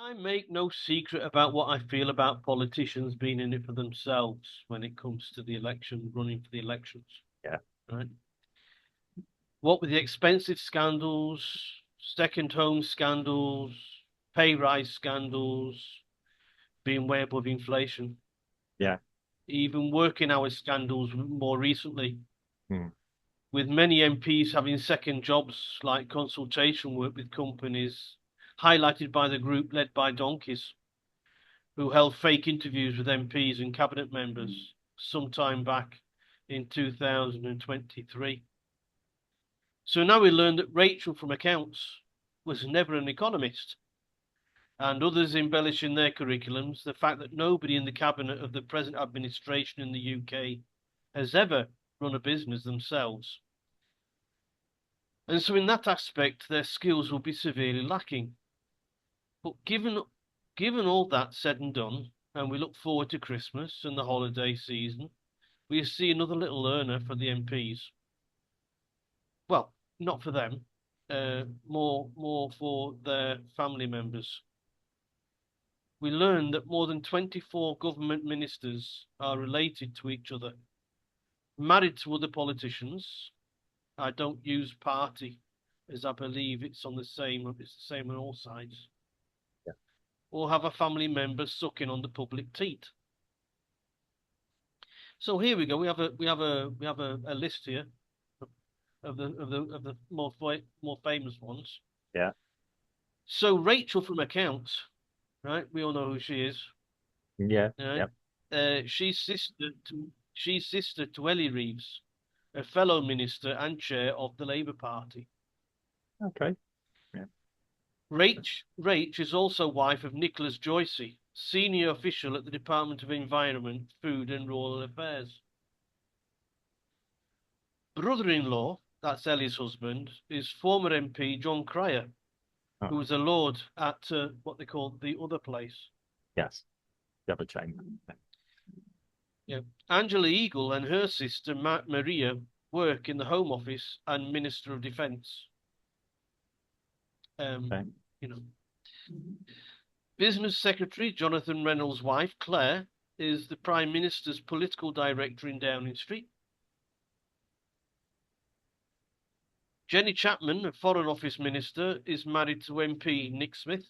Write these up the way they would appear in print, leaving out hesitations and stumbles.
I make no secret about what I feel about politicians being in it for themselves when it comes to the election, running for the elections, Yeah. right? What with the expensive scandals, second home scandals, pay rise scandals, being way above inflation, Yeah. even working hour scandals more recently, Mm. with many MPs having second jobs like consultation work with companies, highlighted by the group led by donkeys, who held fake interviews with MPs and cabinet members sometime back in 2023. So now we learned that Rachel from accounts was never an economist, and others embellish in their curriculums the fact that nobody in the cabinet of the present administration in the UK has ever run a business themselves. And so in that aspect, their skills will be severely lacking. But given all that said and done, and we look forward to Christmas and the holiday season, we see another little earner for the MPs. Well, not for them, more for their family members. We learned that more than 24 government ministers are related to each other, married to other politicians. I don't use party, as I believe it's the same on all sides. Yeah. Or have a family member sucking on the public teat. So here we go. We have a list here of the more famous ones. Yeah. So Rachel from accounts, right? We all know who she is, Yeah. right? Yeah. She's sister to Ellie Reeves, a fellow minister and chair of the Labour Party. Okay. Yeah. Rach is also wife of Nicholas Joycey, senior official at the Department of Environment, Food and Rural Affairs. Brother-in-law, that's Ellie's husband, is former MP John Cryer, Oh, who was a lord at what they call the other place. yes. Double chain. Yeah. Angela Eagle and her sister Maria work in the Home Office and Minister of Defence. Okay. You know, Business Secretary Jonathan Reynolds' wife Claire is the Prime Minister's political director in Downing Street. Jenny Chapman, a Foreign Office Minister, is married to MP Nick Smith.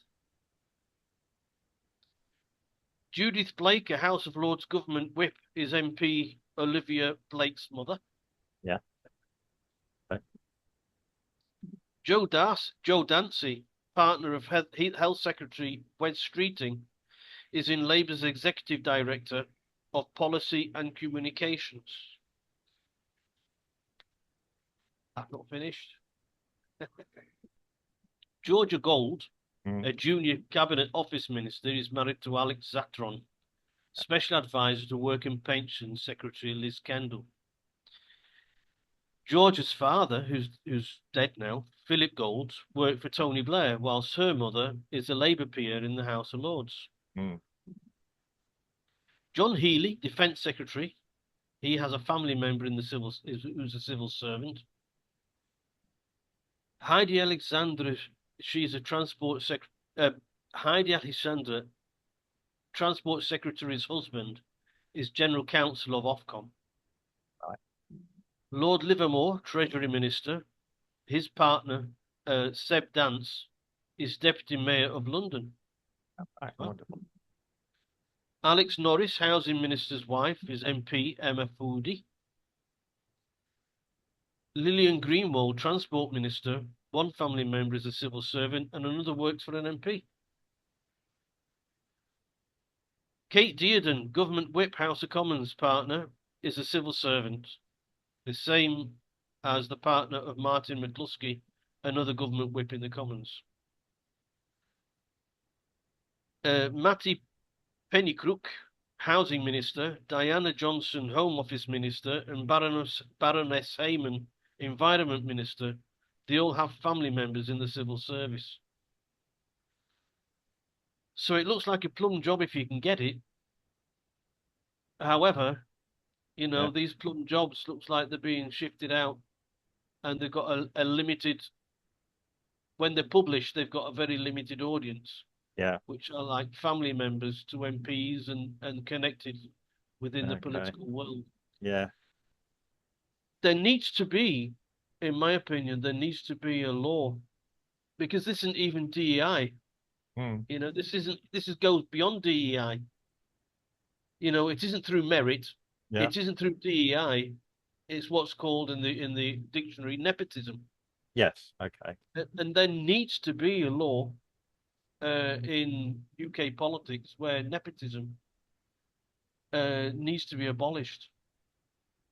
Judith Blake, a House of Lords government whip, is MP Olivia Blake's mother. Yeah. Okay. Joe Dancy, partner of Health Secretary Wes Streeting, is in Labour's Executive Director of Policy and Communications. I've not finished. Georgia Gold, Mm. a junior Cabinet Office Minister, is married to Alex Zatron, Special Advisor to Work and Pensions Secretary Liz Kendall. Georgia's father, who's dead now, Philip Gold, worked for Tony Blair, whilst her mother is a Labour peer in the House of Lords. Mm. John Healey, Defence Secretary, he has a family member in the who's a civil servant. Heidi Alexandra, she's a transport sec. Heidi Alexandra, Transport Secretary's husband, is General Counsel of Ofcom. Right. Lord Livermore, Treasury Minister, his partner, Seb Dance, is Deputy Mayor of London. Right. Huh? Wonderful. Alex Norris, Housing Minister's wife, is MP Emma Foodie. Lillian Greenwald, Transport Minister, one family member is a civil servant and another works for an MP. Kate Dearden, Government Whip, House of Commons partner, is a civil servant, the same as the partner of Martin McCluskey, another Government Whip in the Commons. Matty Pennycrook, Housing Minister, Diana Johnson, Home Office Minister, and Baroness Heyman, Environment Minister, they all have family members in the civil service. So it looks like a plum job if you can get it. However, Yeah. these plum jobs looks like they're being shifted out and they've got a limited, when they're published, they've got a very limited audience. Yeah. which are like family members to MPs and connected within the Okay. political world. Yeah. There needs to be, in my opinion, there needs to be a law because this isn't even DEI. Mm. This is goes beyond DEI. It isn't through merit, Yeah. it isn't through DEI. It's what's called in the dictionary nepotism. Yes. Okay. And there needs to be a law in UK politics where nepotism needs to be abolished.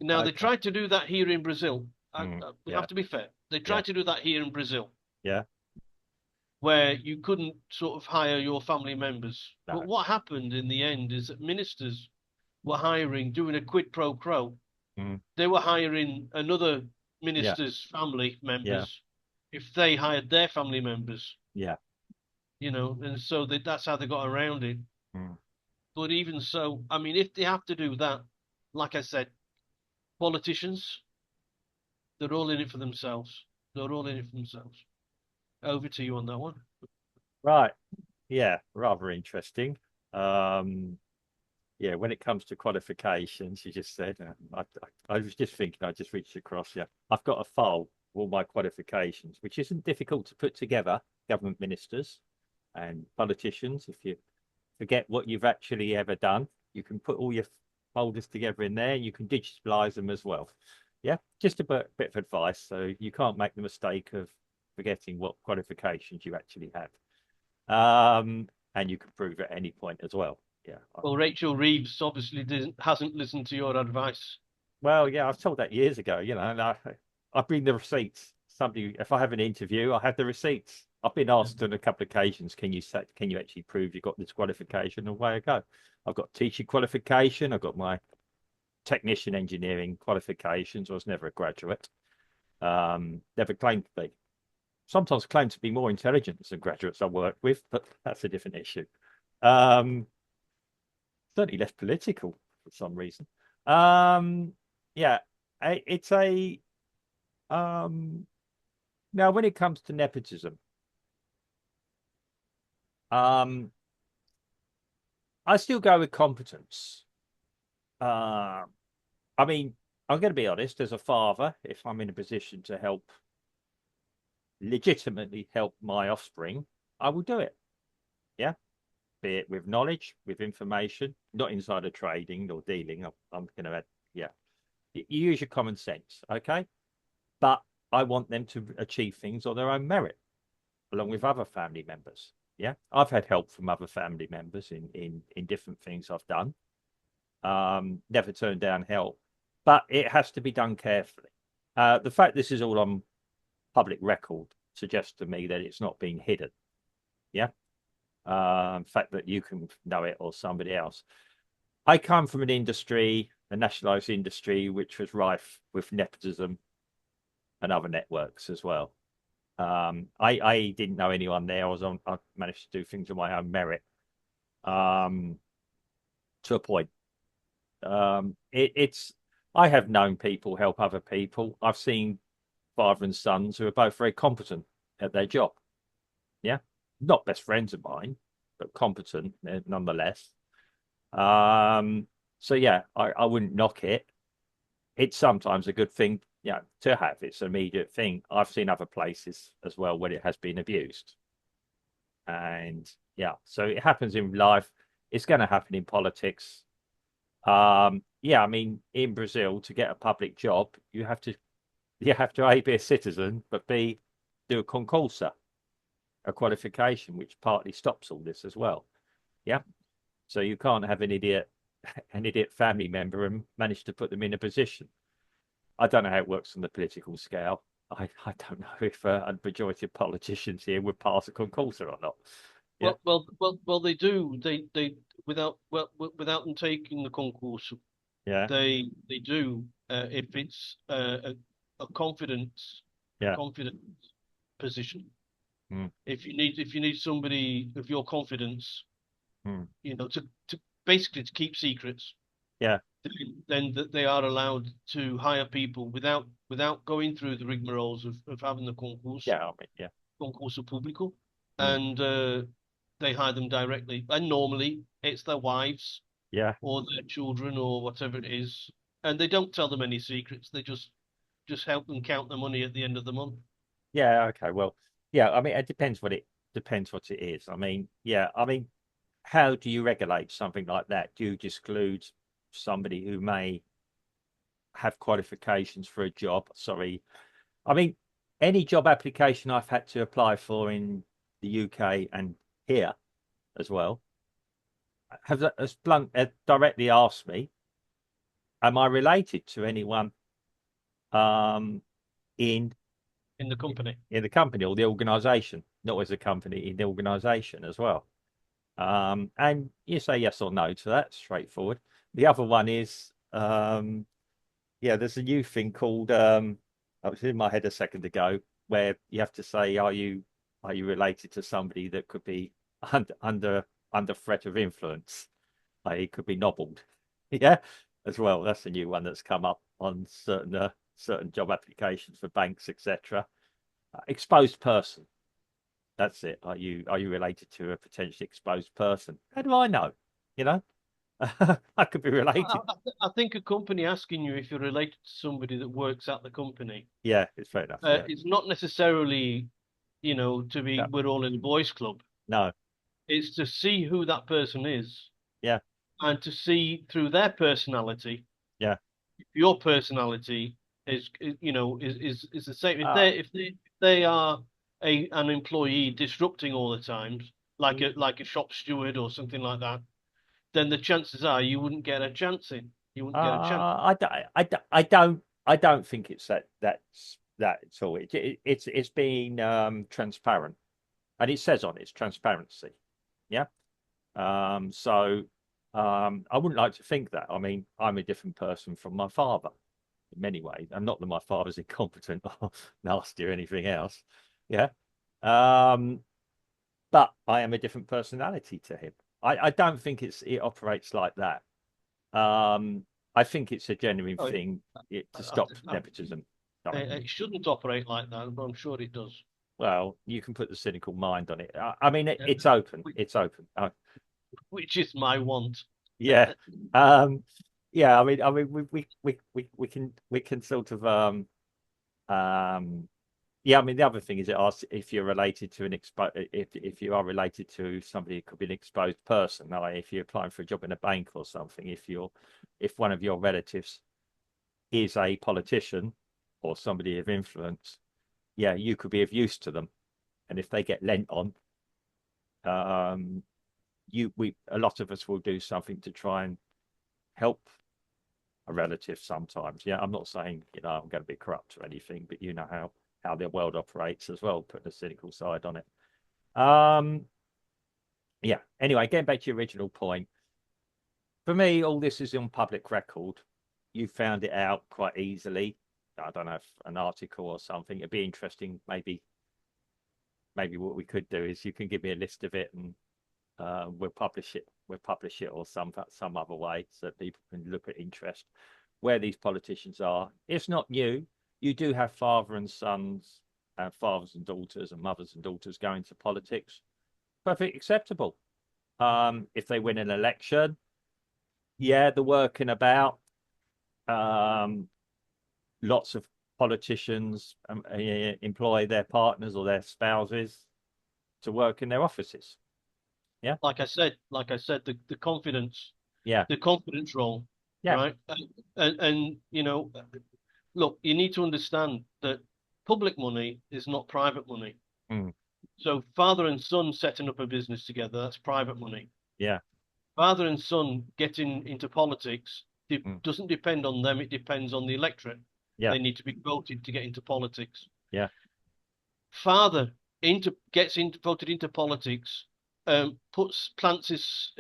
Now, they Okay. tried to do that here in Brazil. We Yeah. have to be fair. They Yeah. tried to do that here in Brazil, Yeah. where you couldn't sort of hire your family members. But No. what happened in the end is that ministers were hiring, doing a quid pro quo. Mm. They were hiring another Yeah. minister's family Yeah. members if they hired their family members, Yeah. and so that's how they got around it. Mm. But even so, I mean, if they have to do that, like I said, politicians, they're all in it for themselves. They're all in it for themselves. Over to you on that one. Right. Yeah. Rather interesting. Um, yeah. When it comes to qualifications, you just said, I was just thinking, I just reached across. Yeah. I've got a file of all my qualifications, which isn't difficult to put together. Government ministers and politicians, if you forget what you've actually ever done, you can put all your folders together in there. You can digitalize them as well. Yeah, just a bit of advice so you can't make the mistake of forgetting what qualifications you actually have. And you can prove at any point as well. Yeah. Well, Rachel Reeves obviously hasn't listened to your advice. Well, yeah, I've told that years ago, and I bring the receipts. Somebody, if I have an interview, I have the receipts. I've been asked on a couple of occasions, can you actually prove you've got this qualification? And away I go. I've got teaching qualification. I've got my technician engineering qualifications. I was never a graduate. Never claimed to be. Sometimes claimed to be more intelligent than graduates I work with, but that's a different issue. Um, Certainly less political for some reason. Um, yeah, it's a now when it comes to nepotism, um, I still go with competence. Uh, I mean, I'm going to be honest, as a father, if I'm in a position to legitimately help my offspring, I will do it. Yeah, be it with knowledge, with information, not insider trading or dealing. I'm going to add, yeah, you use your common sense, okay? But I want them to achieve things on their own merit, along with other family members. Yeah, I've had help from other family members in different things I've done. Never turned down help, but it has to be done carefully. The fact this is all on public record suggests to me that it's not being hidden. Yeah, fact that you can know it or somebody else. I come from an industry, a nationalised industry, which was rife with nepotism and other networks as well. I didn't know anyone there. I managed to do things on my own merit, um, to a point. It's I have known people help other people. I've seen father and sons who are both very competent at their job. Yeah, not best friends of mine, but competent nonetheless. Um, so yeah, I wouldn't knock it. It's sometimes a good thing, to have. It's an immediate thing. I've seen other places as well where it has been abused. And yeah, so it happens in life. It's going to happen in politics. Yeah, I mean, in Brazil, to get a public job, you have to A, be a citizen, but B, do a concursa, a qualification, which partly stops all this as well. Yeah. So you can't have an idiot family member and manage to put them in a position. I don't know how it works on the political scale. I don't know if a majority of politicians here would pass a concursa or not. Yeah. Well. They do. They without them taking the concourse, Yeah. they do. If it's a a Yeah. confidence position. Mm, If you need somebody of your confidence, mm. to basically to keep secrets, Yeah. then that they are allowed to hire people without going through the rigmaroles of having the Yeah. I mean, yeah. concurso público, Mm, and they hire them directly, and normally it's their wives Yeah. or their children or whatever it is, and they don't tell them any secrets. They just help them count the money at the end of the month. Yeah. Okay. Well, yeah. I mean, it depends what it is. I mean, yeah. I mean, how do you regulate something like that? Do you exclude somebody who may have qualifications for a job? Sorry. I mean, any job application I've had to apply for in the UK and here as well has directly asked me, am I related to anyone um, in In the company. in the company or the organization, not as a company, in the organization as well. And you say yes or no to that, straightforward. The other one is, yeah, there's a new thing called, I was in my head a second ago, where you have to say, are you related to somebody that could be under threat of influence? I.e., could be nobbled. Yeah, as well. That's a new one that's come up on certain job applications for banks, etc. Exposed person. That's it. Are you related to a potentially exposed person? How do I know? You know, I could be I, related. I think a company asking you if you're related to somebody that works at the company, Yeah, it's fair enough. Yeah. it's not necessarily, to be No, we're all in the boys' club. no. It's to see who that person is Yeah, and to see through their personality. yeah. Your personality is the same. If Uh, they are an employee disrupting all the time, like mm, a shop steward or something like that, then the chances are you wouldn't get a chance in. You wouldn't get a chance. I don't think it's that at all. It's been transparent, and it says on it's transparency. Yeah. So I wouldn't like to think that. I mean, I'm a different person from my father in many ways. And not that my father's incompetent or nasty or anything else. Yeah. Um, but I am a different personality to him. I don't think it operates like that. I think it's a genuine Oh, thing to I, stop nepotism. Sorry. it shouldn't operate like that, but I'm sure it does. Well, you can put the cynical mind on it. I mean, Yeah. it's open. Which, It's open. which is my want. Yeah. Um, yeah. I mean, we can sort of um, yeah. I mean, the other thing is it asks if you're related to an if you are related to somebody who could be an exposed person. Like if you're applying for a job in a bank or something, if one of your relatives is a politician or somebody of influence, yeah, you could be of use to them. And if they get lent on, um, a lot of us will do something to try and help a relative sometimes. Yeah, I'm not saying I'm going to be corrupt or anything, but you know how the world operates as well. Putting a cynical side on it. Um, yeah. Anyway, getting back to your original point, for me, all this is on public record. You found it out quite easily. I don't know if an article or something. It'd be interesting. Maybe what we could do is you can give me a list of it and we'll publish it. We'll publish it or some other way so that people can look at interest where these politicians are. It's not new. You do have father and sons, and fathers and daughters, and mothers and daughters going to politics. Perfectly acceptable. If they win an election, yeah, they're working about. Um, Lots of politicians employ their partners or their spouses to work in their offices. Yeah, Like I said, yeah, the confidence role, yeah. right? And look, you need to understand that public money is not private money. Mm, So father and son setting up a business together, that's private money. yeah, Father and son getting into politics mm, doesn't depend on them, it depends on the electorate. yeah, They need to be voted to get into politics. yeah, Father voted into politics, plants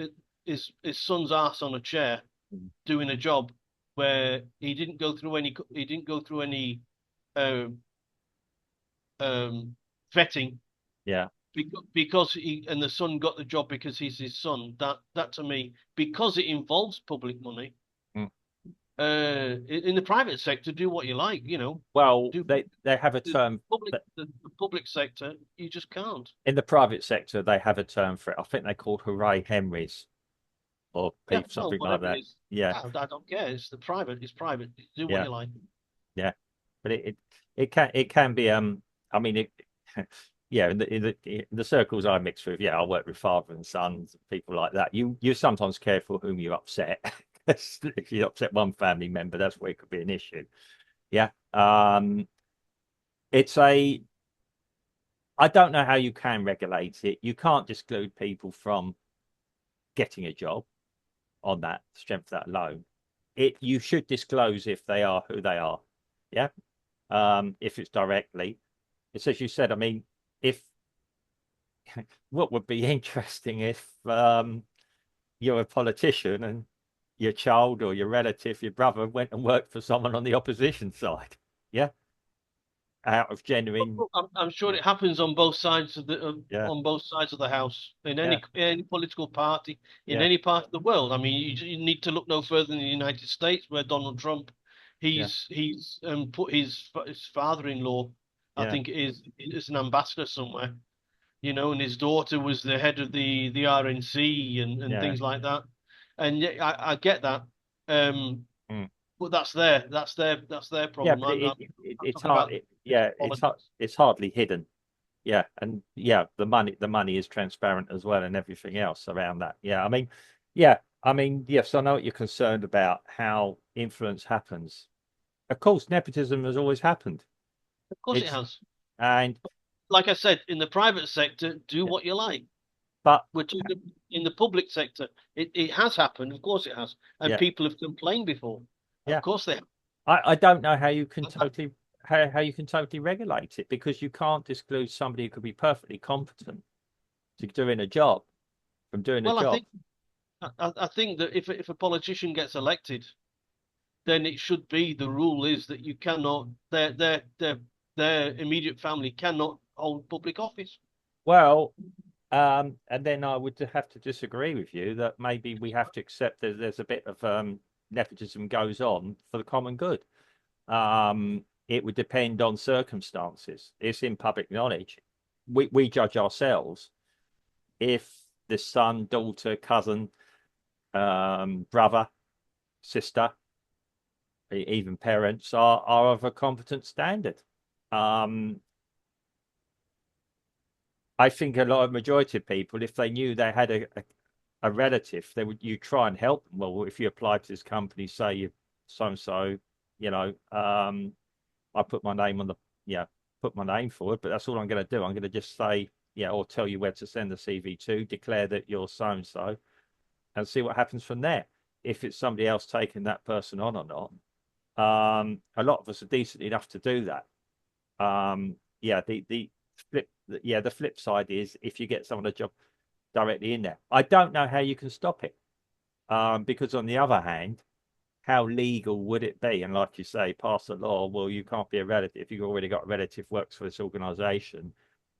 his son's ass on a chair mm, doing a job where he didn't go through any um, vetting yeah, because he and the son got the job because he's his son. That to me, because it involves public money, mm, In the private sector, do what you like, Well, do they have a the term public that the public sector, you just can't. in the private sector they have a term for it. I think they called hooray Henrys or Yeah, people well, something like whatever it that. is, Yeah, I don't care. It's the private. It's private. Do what yeah, you like. yeah. But it can be I mean it yeah in the circles I mix with, yeah, I work with father and sons, people like that. You're sometimes careful whom you upset. If you upset one family member, that's where it could be an issue. Yeah. It's a I don't know how you can regulate it. You can't exclude people from getting a job on that strength of that alone. You should disclose if they are who they are. Yeah. If it's directly. It's as you said, I mean, if what would be interesting if you're a politician and your child or your relative, your brother went and worked for someone on the opposition side. Yeah. Out of genuine, I'm sure yeah, it happens on both sides of yeah, on both sides of the house in yeah, any political party in yeah, any part of the world. I mean, you need to look no further than the United States, where Donald Trump, yeah, he's put his father-in-law, I yeah, think, is an ambassador somewhere, and his daughter was the head of the RNC and yeah. things like that. And yeah, I get that. Um, Mm. but that's their Yeah, problem. but I'm it's talking hard. about Yeah, politics. it's hardly hidden. Yeah, and yeah, the money is transparent as well, and everything else around that. Yes, I know what you're concerned about, how influence happens. Of course, nepotism has always happened. Of course it It's has. and Like I said, in the private sector, do yeah, what you like. but We're talking in the public sector. It has happened. Of course it has. And yeah, people have complained before. Of yeah. course they have. I don't know how you can totally regulate it because you can't exclude somebody who could be perfectly competent to doing a job from doing a Well, job. I think that if a politician gets elected, then it should be the rule is that you cannot their immediate family cannot hold public office. Well, and then I would have to disagree with you that maybe we have to accept that there's a bit of nepotism goes on for the common good. It would depend on circumstances. It's in public knowledge. We judge ourselves if the son, daughter, cousin, brother, sister, even parents are of a competent standard. Um, I think a lot of majority of people, if they knew they had a relative, you try and help them. Well, if you apply to this company, say you so and so, I put my name on the yeah, put my name forward, but that's all I'm going to do. I'm going to just say or tell you where to send the CV to, declare that you're so and so, and see what happens from there. If it's somebody else taking that person on or not, a lot of us are decent enough to do that. The the flip side is if you get someone a job directly in there, I don't know how you can stop it. Because on the other hand, how legal would it be? And like you say, pass a law. Well, you can't be a relative if you've already got a relative works for this organisation,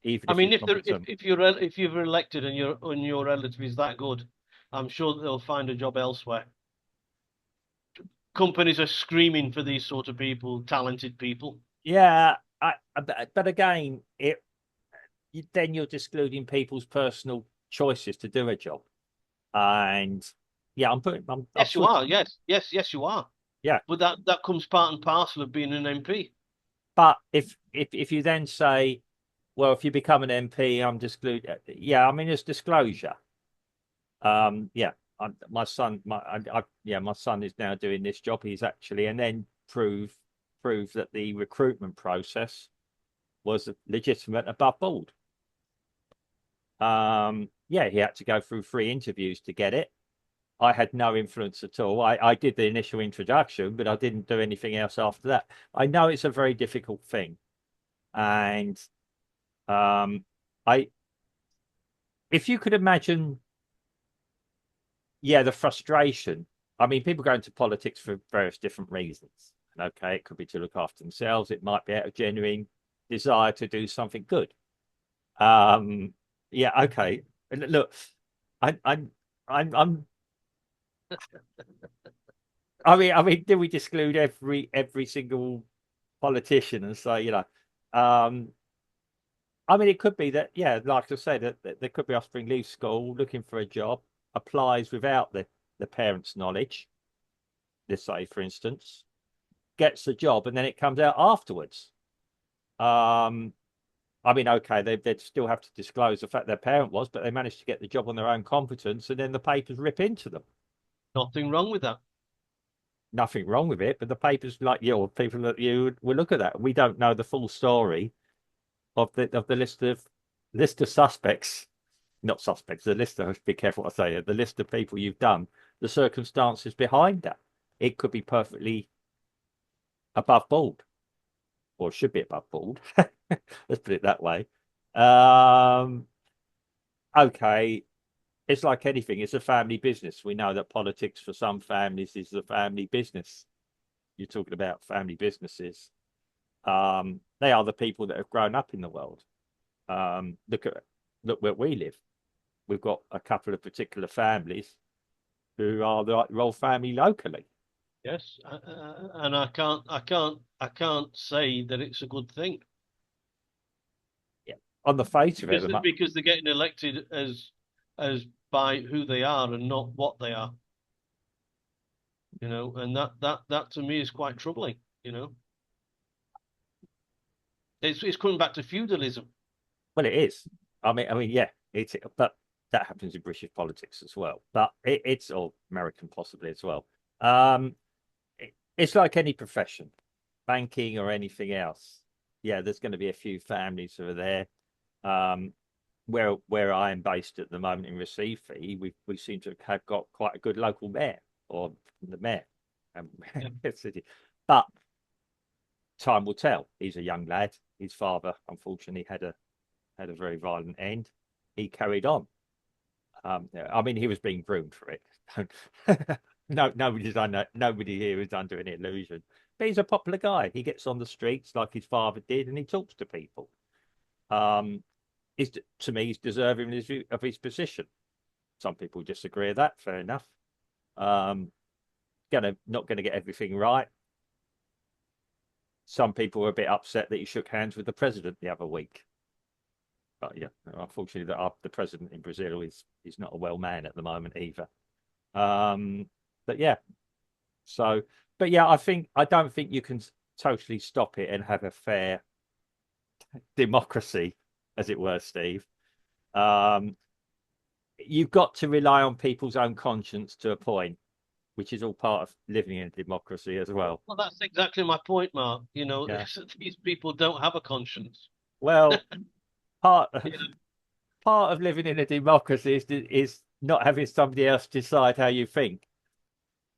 even I if you're mean, competent. if you're elected and your relative is that good, I'm sure that they'll find a job elsewhere. Companies are screaming for these sort of people, talented people. Yeah, but again, then you're excluding people's personal choices to do a job. And yeah, I'm Yes, you sort of, are. Yes, you are. yeah. But that comes part and parcel of being an MP. But if you then say, well, if you become an MP, I'm excluded. Yeah, I mean, it's disclosure. Yeah, my son, my son is now doing this job. He's actually, and then prove that the recruitment process was legitimate above board. Yeah, he had to go through 3 interviews to get it. I had no influence at all. I did the initial introduction, but I didn't do anything else after that. I know it's a very difficult thing, and um, I if you could imagine, yeah, the frustration. I mean, people go into politics for various different reasons. Okay, it could be to look after themselves. It might be out of genuine desire to do something good. Um, yeah, okay. Look, I, I'm, I'm do we exclude every single politician and say, um, it could be that, yeah, like I said, that there could be offspring leave school looking for a job, applies without the parents' knowledge. Let's say, for instance, gets a job, and then it comes out afterwards. Um, okay, they'd still have to disclose the fact their parent was, but they managed to get the job on their own competence, and then the papers rip into them. Nothing wrong with that. Nothing wrong with it, but the papers, like you, or people that you will look at that. We don't know the full story of the list of suspects, not suspects, the list of, be careful what I say, the list of people you've done, the circumstances behind that. It could be perfectly above board, or should be above board. Let's put it that way. Um, okay, it's like anything, it's a family business. We know that politics for some families is a family business. You're talking about family businesses. They are the people that have grown up in the world. Look where we live. We've got a couple of particular families who are the royal family locally. Yes, and I can't say that it's a good thing Yeah. On the face of it, because they're getting elected as by who they are and not what they are. And that to me is quite troubling. It's coming back to feudalism. well, it is. Yeah, but that happens in British politics as well. But it's or American possibly as well. Um, it's like any profession, banking or anything else. Yeah, there's going to be a few families who are there. Um, where I am based at the moment in Recife, we seem to have got quite a good local mayor or the mayor, Yeah. but time will tell. He's a young lad. His father, unfortunately, had a very violent end. He carried on. He was being groomed for it. No, nobody here is under any illusion. But he's a popular guy. He gets on the streets like his father did, and he talks to people. Um, to me, he's deserving of his position. Some people disagree with that. Fair enough. Um, not gonna get everything right. Some people were a bit upset that he shook hands with the president the other week. But yeah, unfortunately, the president in Brazil is not a well man at the moment either. Um, but yeah, so but yeah, I don't think you can totally stop it and have a fair democracy, as it were, Steve. Um, you've got to rely on people's own conscience to a point, which is all part of living in a democracy as well. Well, that's exactly my point, Mark. Yeah. These people don't have a conscience. Well, part You know? part of living in a democracy is not having somebody else decide how you think.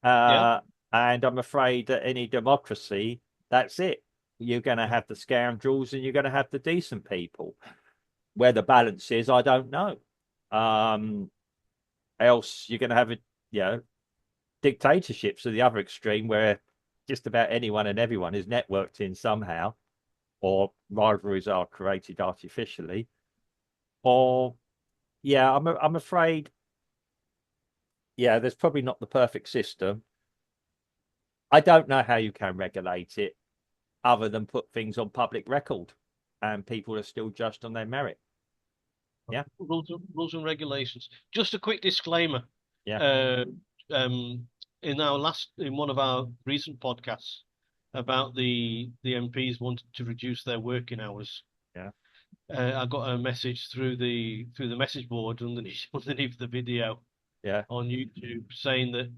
Yeah, Uh, and I'm afraid that any democracy, that's it. You're going to have the scoundrels and you're going to have the decent people. Where the balance is, I don't know. Um, else you're going to have dictatorships at the other extreme where just about anyone and everyone is networked in somehow, or rivalries are created artificially, or yeah, I'm afraid, yeah, there's probably not the perfect system. I don't know how you can regulate it other than put things on public record, and people are still judged on their merit. Yeah, rules and regulations. Just a quick disclaimer. yeah, Uh, um, in one of our recent podcasts about the MPs wanting to reduce their working hours, yeah, I got a message through the message board underneath underneath the video yeah, on YouTube saying that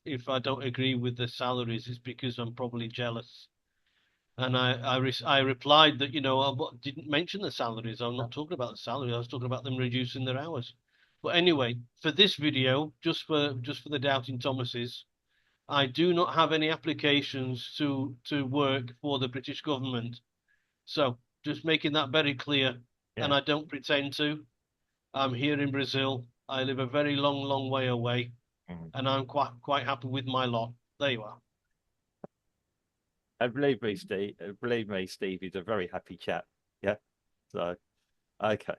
if I don't agree with the salaries, it's because I'm probably jealous. And I replied that didn't mention the salaries. I'm not talking about the salary. I was talking about them reducing their hours. But anyway, for this video, just for the doubting Thomases, I do not have any applications to work for the British government. So just making that very clear. And yeah. I don't pretend to. I'm here in Brazil. I live a very long, long way away, Mm. and I'm quite happy with my lot. There you are. And believe me, Steve, he's a very happy chap. Yeah. So, okay.